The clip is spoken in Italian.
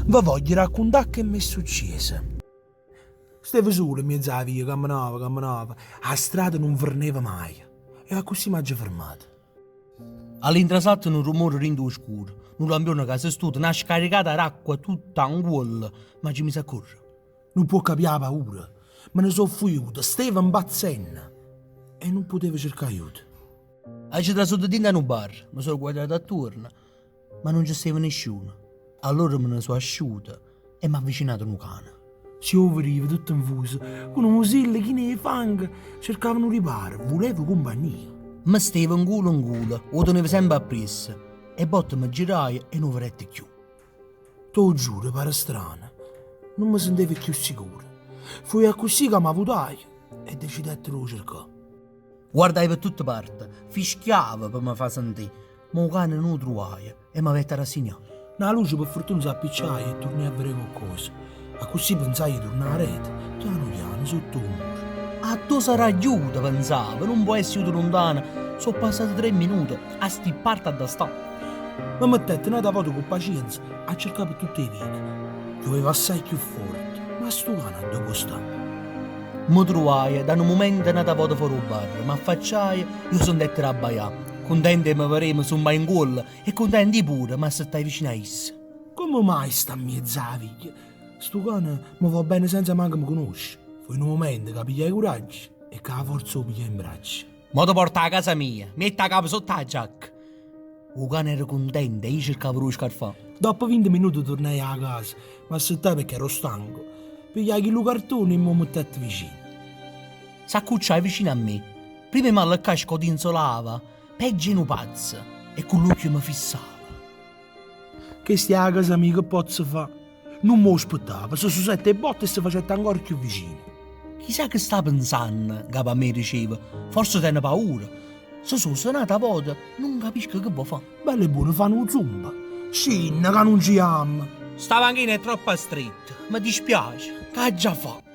Vi voglio raccontare che mi è successo. Stavo solo in mezzo alla via, camminava. La strada non verneva mai. E così mi ha fermato. All'intrasatto un rumore rindo scuro. Un lampione che si studia, una scaricata d'acqua tutta anguolla, ma ci mi si accorre. Non può capire la paura. Me ne sono fuiuto, stavo impazzendo. E non potevo cercare aiuto. Ci trasotto dentro in un bar, mi sono guardato attorno, ma non ci stava nessuno. Allora me ne sono asciuto e mi ha avvicinato un cane. Si overiva tutto infuso, con un musello che nei fang cercavano riparo, volevo compagnia. Mi stava in culo, lo tenevo sempre appresso, e botte mi girai e non vedete più. Te lo giuro, pare strano, non mi sentivo più sicuro. Fui a così che mi avvutai e decidette di cercare. Guardai per tutte parti, fischiava per mi far sentire, ma il cane non lo trovai e mi aveva rassegnato. Una luce per fortuna si appicciai e tornai a vedere qualcosa. A così pensai di tornare a rete, piano sotto un muro. A tu sarà aiuto, pensavo, non può essere lontano. Sono passati 3 minuti, a stipparti da sta. Mi mettette una volta con pazienza a cercare per tutte le vie. Pioveva assai più forte, ma sto cane dove sta? Mi trovai, da un momento una volta fuori il bar, mi affacciai e io sono detto a baiare. Contento che mi vedremo su un baingol e contenti pure, ma se stai vicino a essa. Come mai sta in mezzo alla via? Sto cane mi va bene senza manco mi conosce. Fu in un momento che pigliai coraggio e che la forza lo pigliai in braccio. Mo ti porta a casa mia, metti la capo sotto la giacca. Il cane era contento e io cercavo lo scarfà. Dopo 20 minuti tornai a casa, ma aspettavo perché ero stanco. Pigliai il cartone e mi mettette vicino. S'accucciai vicino a me. Prima mi allaccai scodinzolava, peggio in un pazzo, e con l'occhio mi fissava. Che stia a casa mia che posso fare? Non mi aspettavo, se su 7 botte e si faceva ancora più vicino. Chissà che sta pensando, che a me diceva. Forse tiene paura. Se sono sanata a volta, non capisco che può fare. Belle buone fanno un zumba. Scinna che non ci ama. Sta panchina è troppo stretta, mi dispiace, che ha già fatto.